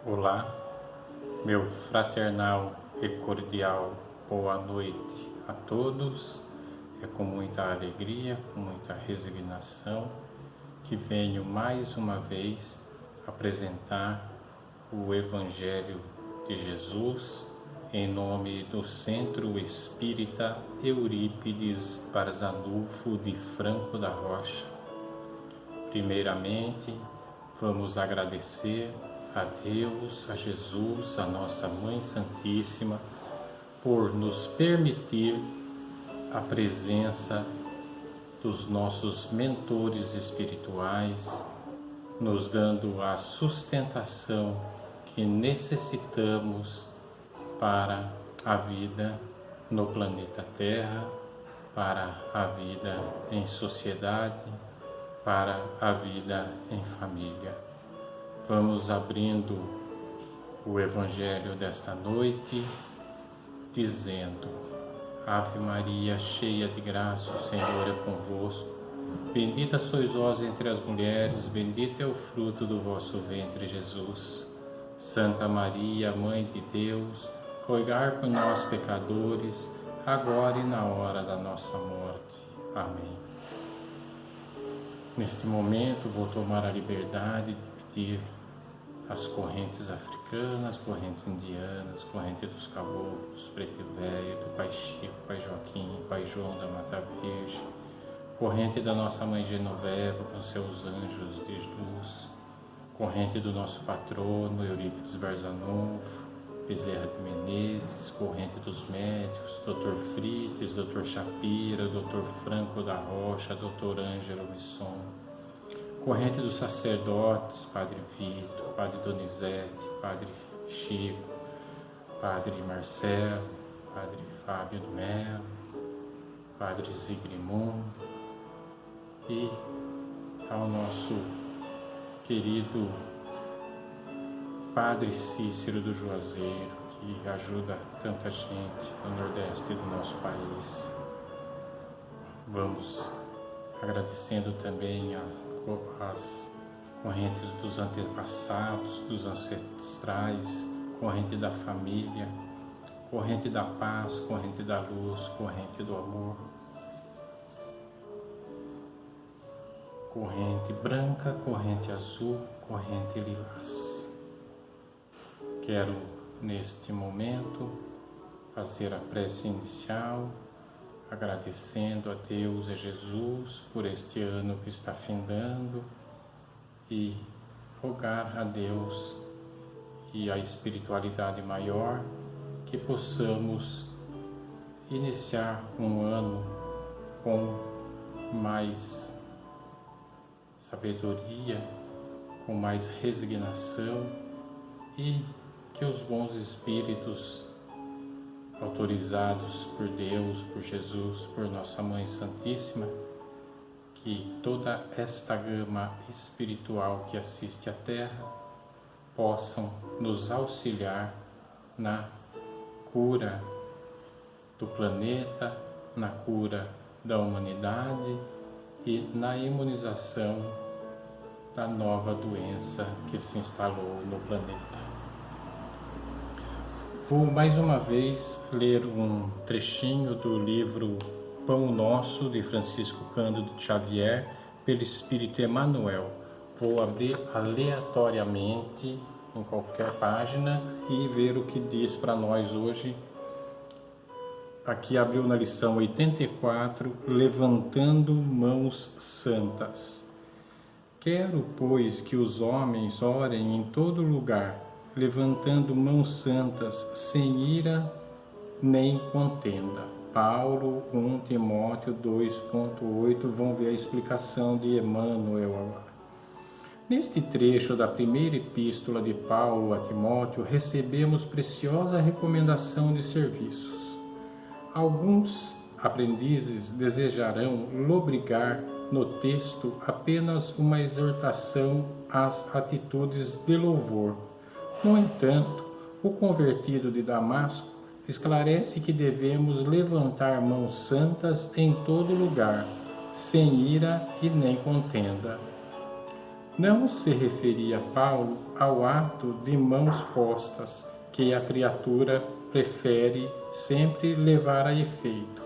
Olá, meu fraternal e cordial boa noite a todos. É com muita alegria, com muita resignação que venho mais uma vez apresentar o Evangelho de Jesus em nome do Centro Espírita Eurípides Barzanufo de Franco da Rocha. Primeiramente, vamos agradecer a Deus, a Jesus, a nossa Mãe Santíssima, por nos permitir a presença dos nossos mentores espirituais, nos dando a sustentação que necessitamos para a vida no planeta Terra, para a vida em sociedade, para a vida em família. Vamos abrindo o Evangelho desta noite, dizendo: Ave Maria, cheia de graça, o Senhor é convosco. Bendita sois vós entre as mulheres, bendito é o fruto do vosso ventre, Jesus. Santa Maria, Mãe de Deus, rogai por nós, pecadores, agora e na hora da nossa morte. Amém. Neste momento, vou tomar a liberdade de pedir as correntes africanas, correntes indianas, corrente dos caboclos, preto e velho, do Pai Chico, Pai Joaquim, Pai João da Mata Virgem, corrente da nossa Mãe Genoveva com seus anjos de luz, corrente do nosso patrono Eurípides Barzanufo, Bezerra de Menezes, corrente dos médicos, Dr. Frites, Dr. Shapira, Dr. Franco da Rocha, Dr. Ângelo Misson, corrente dos sacerdotes, Padre Vitor, Padre Donizete, Padre Chico, Padre Marcelo, Padre Fábio do Melo, Padre Zigrimundo, e ao nosso querido Padre Cícero do Juazeiro, que ajuda tanta gente no Nordeste do nosso país. Vamos agradecendo também as correntes dos antepassados, dos ancestrais, corrente da família, corrente da paz, corrente da luz, corrente do amor, corrente branca, corrente azul, corrente lilás. Quero, neste momento, fazer a prece inicial, agradecendo a Deus e a Jesus por este ano que está findando e rogar a Deus e a espiritualidade maior que possamos iniciar um ano com mais sabedoria, com mais resignação e que os bons espíritos autorizados por Deus, por Jesus, por nossa Mãe Santíssima, que toda esta gama espiritual que assiste à Terra possam nos auxiliar na cura do planeta, na cura da humanidade e na imunização da nova doença que se instalou no planeta. Vou mais uma vez ler um trechinho do livro Pão Nosso, de Francisco Cândido Xavier, pelo Espírito Emmanuel. Vou abrir aleatoriamente em qualquer página e ver o que diz para nós hoje. Aqui abriu na lição 84, Levantando Mãos Santas. Quero, pois, que os homens orem em todo lugar, levantando mãos santas, sem ira nem contenda. Paulo 1 Timóteo 2.8, vão ver a explicação de Emmanuel agora. Neste trecho da primeira epístola de Paulo a Timóteo, recebemos preciosa recomendação de serviços. Alguns aprendizes desejarão lobrigar no texto apenas uma exortação às atitudes de louvor. No entanto, o convertido de Damasco esclarece que devemos levantar mãos santas em todo lugar, sem ira e nem contenda. Não se referia Paulo ao ato de mãos postas, que a criatura prefere sempre levar a efeito.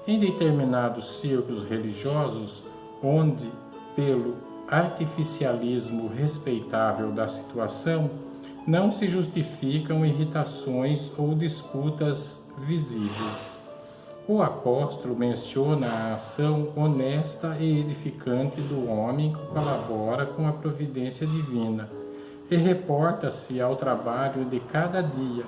Em determinados círculos religiosos, onde, pelo artificialismo respeitável da situação, não se justificam irritações ou disputas visíveis. O apóstolo menciona a ação honesta e edificante do homem que colabora com a providência divina e reporta-se ao trabalho de cada dia,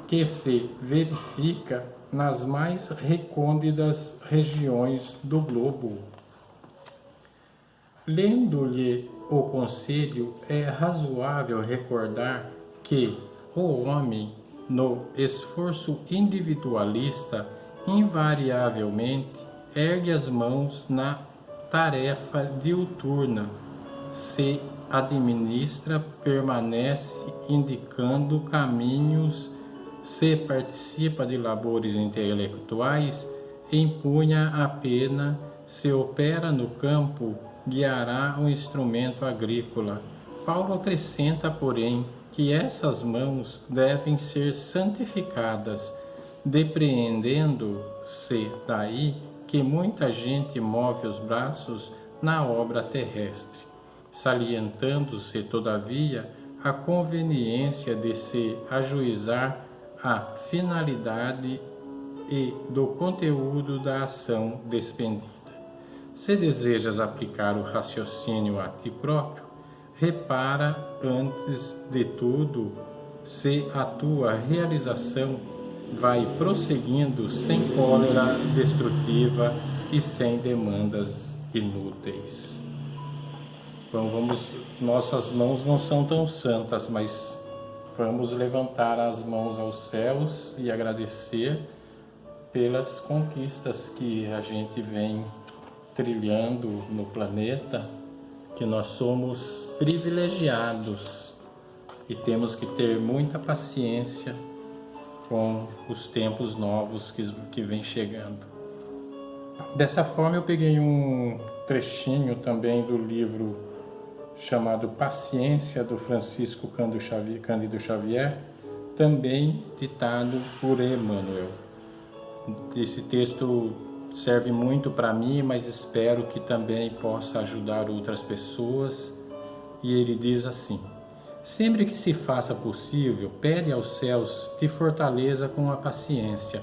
que se verifica nas mais recônditas regiões do globo. Lendo-lhe o conselho, é razoável recordar que o homem, no esforço individualista, invariavelmente ergue as mãos na tarefa diuturna, se administra, permanece indicando caminhos, se participa de labores intelectuais, empunha a pena, se opera no campo, guiará o instrumento agrícola. Paulo acrescenta, porém, que essas mãos devem ser santificadas, depreendendo-se daí que muita gente move os braços na obra terrestre, salientando-se, todavia, a conveniência de se ajuizar a finalidade e do conteúdo da ação despendida. Se desejas aplicar o raciocínio a ti próprio, repara antes de tudo se a tua realização vai prosseguindo sem cólera destrutiva e sem demandas inúteis. Então nossas mãos não são tão santas, mas vamos levantar as mãos aos céus e agradecer pelas conquistas que a gente vem trilhando no planeta, que nós somos privilegiados e temos que ter muita paciência com os tempos novos que vem chegando. Dessa forma eu peguei um trechinho também do livro chamado Paciência, do Francisco Cândido Xavier, também ditado por Emmanuel. Esse texto serve muito para mim, mas espero que também possa ajudar outras pessoas. E ele diz assim: sempre que se faça possível, pede aos céus te fortaleça com a paciência,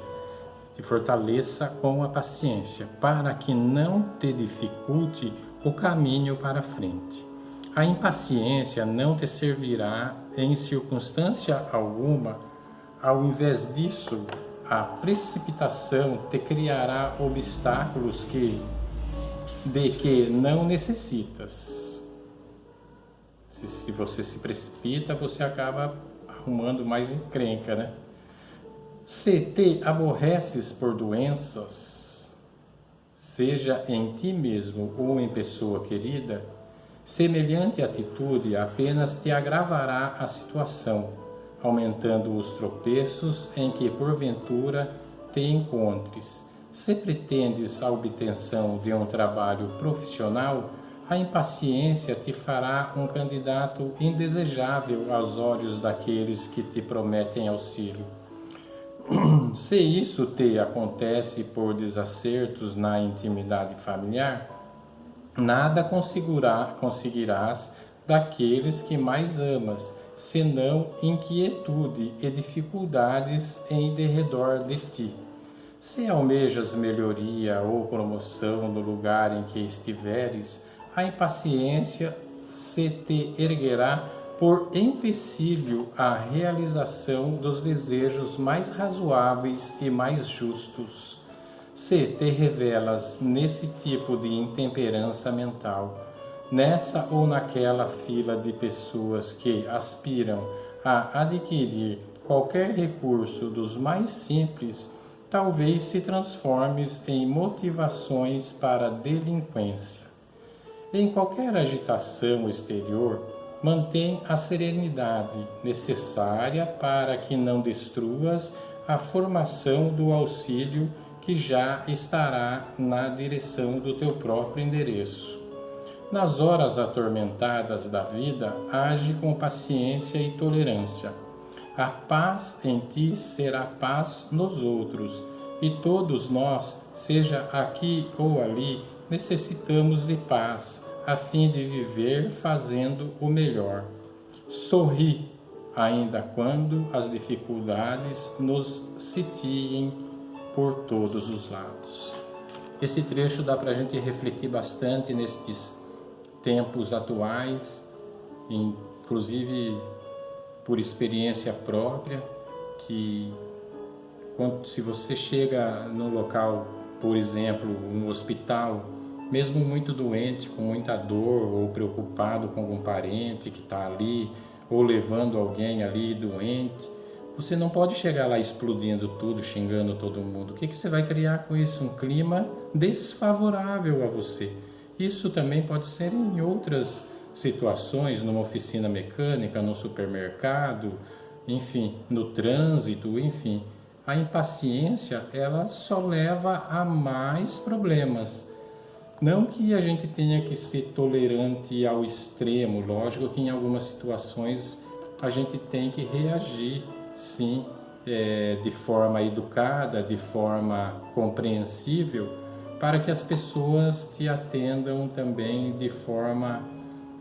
para que não te dificulte o caminho para a frente. A impaciência não te servirá em circunstância alguma. Ao invés disso, a precipitação te criará obstáculos de que não necessitas. Se você se precipita, você acaba arrumando mais encrenca, né? Se te aborreces por doenças, seja em ti mesmo ou em pessoa querida, semelhante atitude apenas te agravará a situação, aumentando os tropeços em que porventura te encontres. Se pretendes a obtenção de um trabalho profissional, a impaciência te fará um candidato indesejável aos olhos daqueles que te prometem auxílio. Se isso te acontece por desacertos na intimidade familiar, nada conseguirás daqueles que mais amas, senão inquietude e dificuldades em derredor de ti. Se almejas melhoria ou promoção no lugar em que estiveres, a impaciência se te erguerá por empecilho à realização dos desejos mais razoáveis e mais justos. Se te revelas nesse tipo de intemperança mental, nessa ou naquela fila de pessoas que aspiram a adquirir qualquer recurso dos mais simples, talvez se transformes em motivações para a delinquência. Em qualquer agitação exterior, mantém a serenidade necessária para que não destruas a formação do auxílio que já estará na direção do teu próprio endereço. Nas horas atormentadas da vida, age com paciência e tolerância. A paz em ti será paz nos outros, e todos nós, seja aqui ou ali, necessitamos de paz, a fim de viver fazendo o melhor. Sorri, ainda quando as dificuldades nos sitiem por todos os lados. Esse trecho dá para a gente refletir bastante nestes tempos atuais, inclusive por experiência própria, que se você chega num local, por exemplo, um hospital, mesmo muito doente, com muita dor, ou preocupado com algum parente que está ali, ou levando alguém ali doente, você não pode chegar lá explodindo tudo, xingando todo mundo. O que você vai criar com isso? Um clima desfavorável a você. Isso também pode ser em outras situações, numa oficina mecânica, no supermercado, enfim, no trânsito, enfim. A impaciência, ela só leva a mais problemas. Não que a gente tenha que ser tolerante ao extremo, lógico que em algumas situações a gente tem que reagir, sim, de forma educada, de forma compreensível, para que as pessoas te atendam também de forma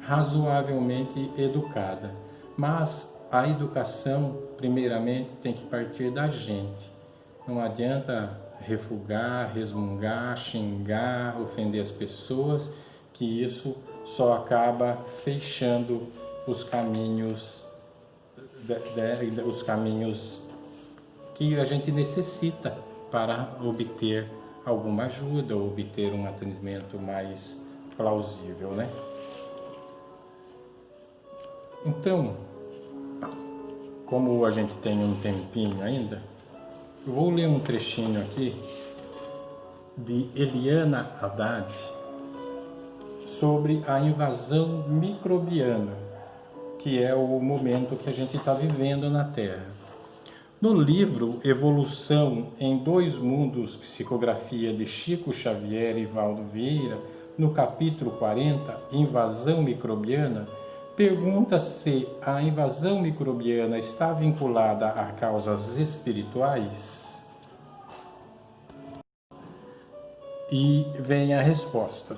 razoavelmente educada. Mas a educação, primeiramente, tem que partir da gente. Não adianta refugar, resmungar, xingar, ofender as pessoas, que isso só acaba fechando os caminhos, os caminhos que a gente necessita para obter alguma ajuda ou obter um atendimento mais plausível, né? Então, como a gente tem um tempinho ainda, eu vou ler um trechinho aqui de Eliana Haddad sobre a invasão microbiana, que é o momento que a gente está vivendo na Terra. No livro Evolução em Dois Mundos, psicografia de Chico Xavier e Valdo Vieira, no capítulo 40, Invasão Microbiana, pergunta se a invasão microbiana está vinculada a causas espirituais. E vem a resposta.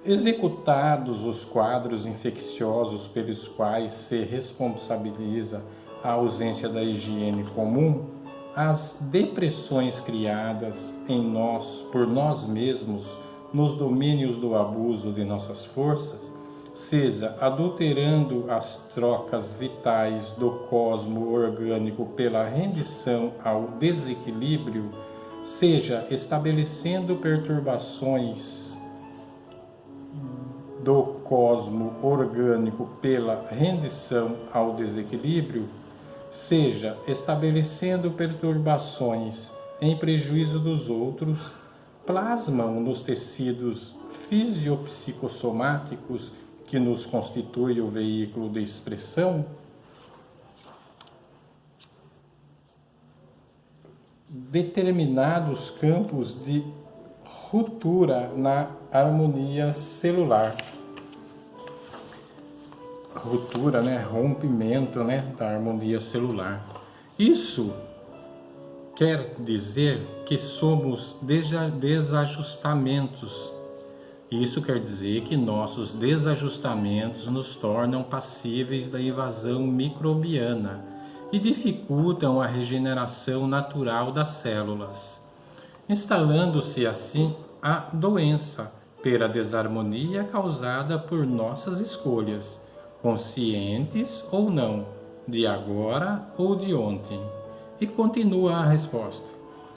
Executados os quadros infecciosos pelos quais se responsabiliza a ausência da higiene comum, as depressões criadas em nós por nós mesmos nos domínios do abuso de nossas forças, seja adulterando as trocas vitais do cosmo orgânico pela rendição ao desequilíbrio, seja estabelecendo perturbações do cosmo orgânico pela rendição ao desequilíbrio, seja estabelecendo perturbações em prejuízo dos outros, plasmam nos tecidos fisiopsicossomáticos que nos constitui o veículo de expressão determinados campos de ruptura na harmonia celular. Ruptura, rompimento, da harmonia celular. Isso quer dizer que somos desajustamentos. Isso quer dizer que nossos desajustamentos nos tornam passíveis da invasão microbiana e dificultam a regeneração natural das células, instalando-se assim a doença pela desarmonia causada por nossas escolhas, conscientes ou não, de agora ou de ontem. E continua a resposta.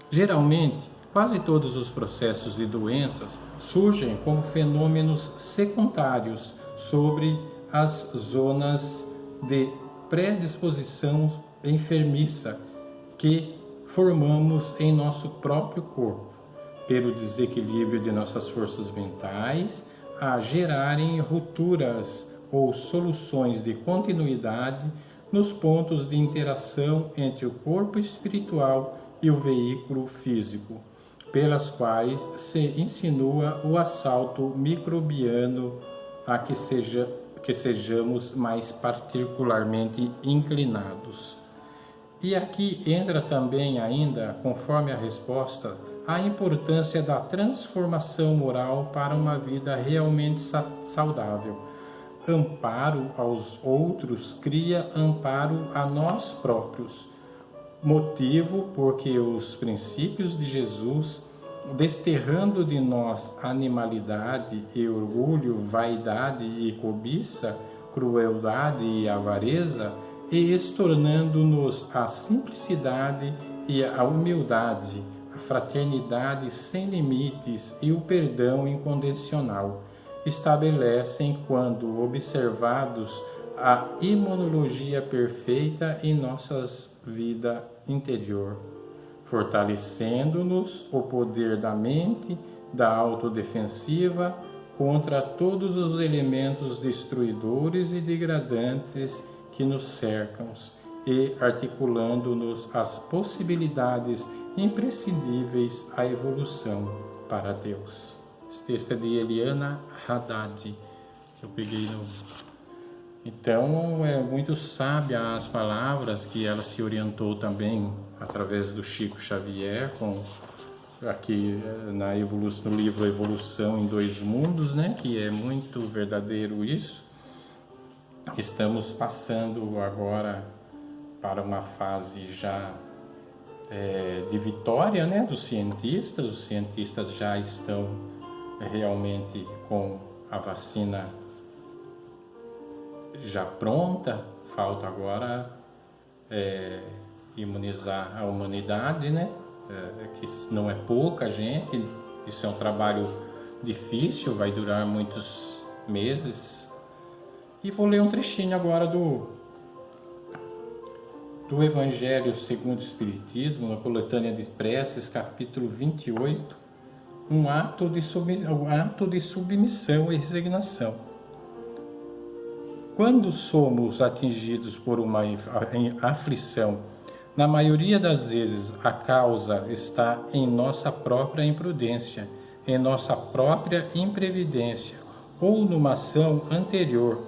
Geralmente, quase todos os processos de doenças surgem como fenômenos secundários sobre as zonas de predisposição enfermiça que formamos em nosso próprio corpo, pelo desequilíbrio de nossas forças mentais, a gerarem rupturas ou soluções de continuidade nos pontos de interação entre o corpo espiritual e o veículo físico, pelas quais se insinua o assalto microbiano a que sejamos mais particularmente inclinados. E aqui entra também ainda, conforme a resposta, a importância da transformação moral para uma vida realmente saudável. Amparo aos outros cria amparo a nós próprios. Motivo porque os princípios de Jesus, desterrando de nós animalidade e orgulho, vaidade e cobiça, crueldade e avareza, e estornando-nos a simplicidade e a humildade, a fraternidade sem limites e o perdão incondicional, estabelecem, quando observados, a imunologia perfeita em nossas vida interior, fortalecendo-nos o poder da mente, da autodefensiva contra todos os elementos destruidores e degradantes que nos cercam e articulando-nos as possibilidades imprescindíveis à evolução para Deus. Esse texto é de Eliana Haddad, que eu peguei no... Então, é muito sábia as palavras que ela se orientou também através do Chico Xavier, aqui no livro Evolução em Dois Mundos, né? Que é muito verdadeiro isso. Estamos passando agora para uma fase já de vitória, né? Dos cientistas. Os cientistas já estão realmente com a vacina já pronta, falta agora imunizar a humanidade, né? Que não é pouca gente, isso é um trabalho difícil, vai durar muitos meses. E vou ler um trechinho agora do Evangelho segundo o Espiritismo, na coletânea de preces, capítulo 28, um ato de submissão e resignação. Quando somos atingidos por uma aflição, na maioria das vezes a causa está em nossa própria imprudência, em nossa própria imprevidência ou numa ação anterior.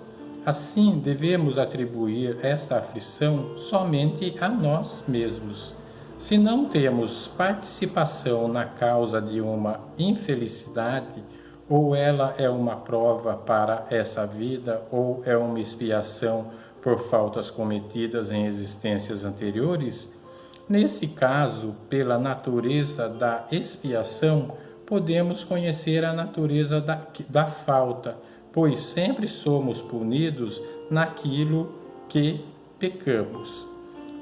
Assim, devemos atribuir esta aflição somente a nós mesmos. Se não temos participação na causa de uma infelicidade, ou ela é uma prova para essa vida, ou é uma expiação por faltas cometidas em existências anteriores, nesse caso, pela natureza da expiação, podemos conhecer a natureza da falta, pois sempre somos punidos naquilo que pecamos.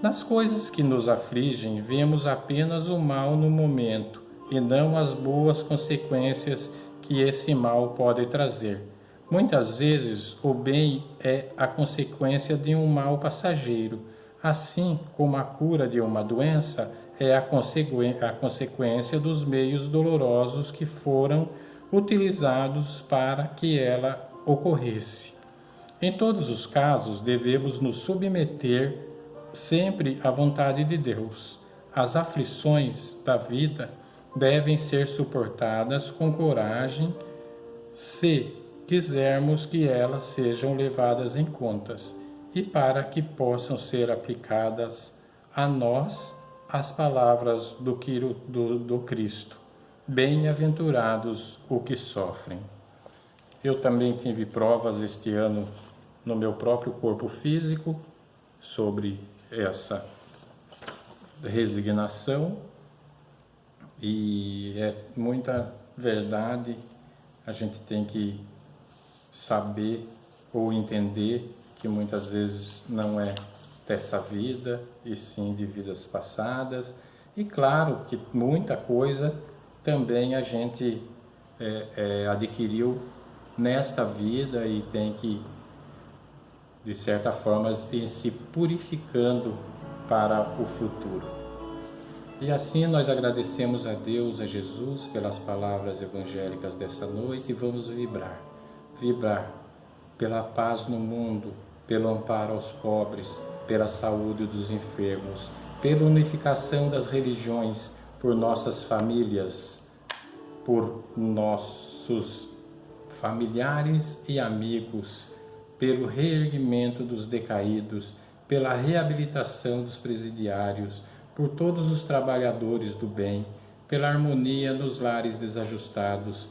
Nas coisas que nos afligem, vemos apenas o mal no momento, e não as boas consequências que esse mal pode trazer. Muitas vezes, o bem é a consequência de um mal passageiro, assim como a cura de uma doença é a consequência dos meios dolorosos que foram utilizados para que ela ocorresse. Em todos os casos, devemos nos submeter sempre à vontade de Deus. As aflições da vida devem ser suportadas com coragem, se quisermos que elas sejam levadas em contas e para que possam ser aplicadas a nós as palavras do Cristo. Bem-aventurados os que sofrem. Eu também tive provas este ano no meu próprio corpo físico sobre essa resignação, e é muita verdade. A gente tem que saber ou entender que muitas vezes não é dessa vida, e sim de vidas passadas. E claro que muita coisa também a gente adquiriu nesta vida e tem que, de certa forma, ir se purificando para o futuro. E assim nós agradecemos a Deus, a Jesus, pelas palavras evangélicas dessa noite, e vamos vibrar pela paz no mundo, pelo amparo aos pobres, pela saúde dos enfermos, pela unificação das religiões, por nossas famílias, por nossos familiares e amigos, pelo reerguimento dos decaídos, pela reabilitação dos presidiários, por todos os trabalhadores do bem, pela harmonia nos lares desajustados,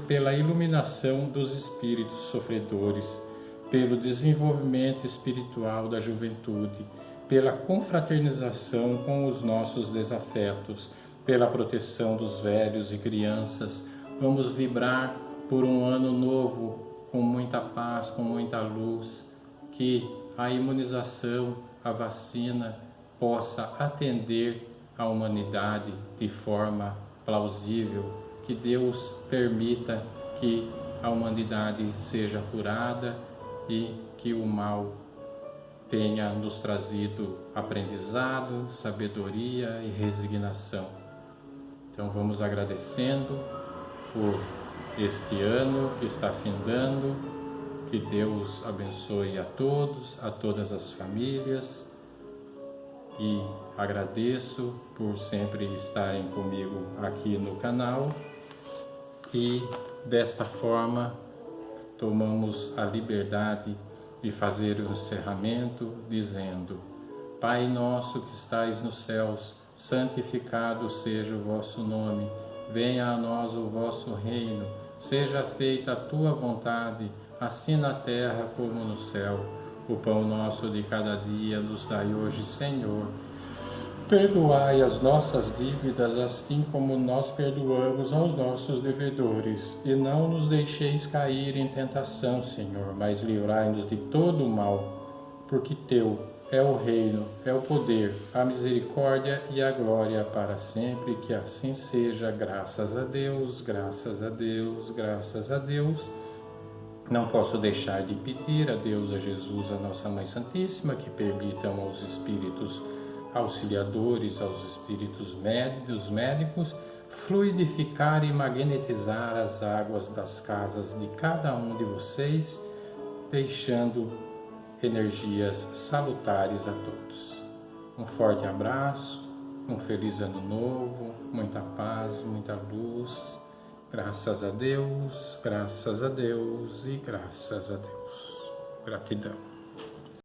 pela iluminação dos espíritos sofredores, pelo desenvolvimento espiritual da juventude, pela confraternização com os nossos desafetos, pela proteção dos velhos e crianças. Vamos vibrar por um ano novo, com muita paz, com muita luz, que a imunização, a vacina possa atender a humanidade de forma plausível, que Deus permita que a humanidade seja curada e que o mal tenha nos trazido aprendizado, sabedoria e resignação. Então vamos agradecendo por este ano que está findando, que Deus abençoe a todos, a todas as famílias, e agradeço por sempre estarem comigo aqui no canal, e desta forma tomamos a liberdade de fazer o encerramento dizendo: Pai nosso que estais nos céus, santificado seja o vosso nome, venha a nós o vosso reino, seja feita a tua vontade, assim na terra como no céu. O pão nosso de cada dia nos dai hoje, Senhor. Perdoai as nossas dívidas, assim como nós perdoamos aos nossos devedores. E não nos deixeis cair em tentação, Senhor, mas livrai-nos de todo o mal. Porque teu é o reino, é o poder, a misericórdia e a glória para sempre. Que assim seja, graças a Deus, graças a Deus, graças a Deus. Não posso deixar de pedir a Deus, a Jesus, a nossa Mãe Santíssima, que permitam aos espíritos auxiliadores, aos espíritos médicos, fluidificar e magnetizar as águas das casas de cada um de vocês, deixando energias salutares a todos. Um forte abraço, um feliz ano novo, muita paz, muita luz. Graças a Deus e graças a Deus. Gratidão.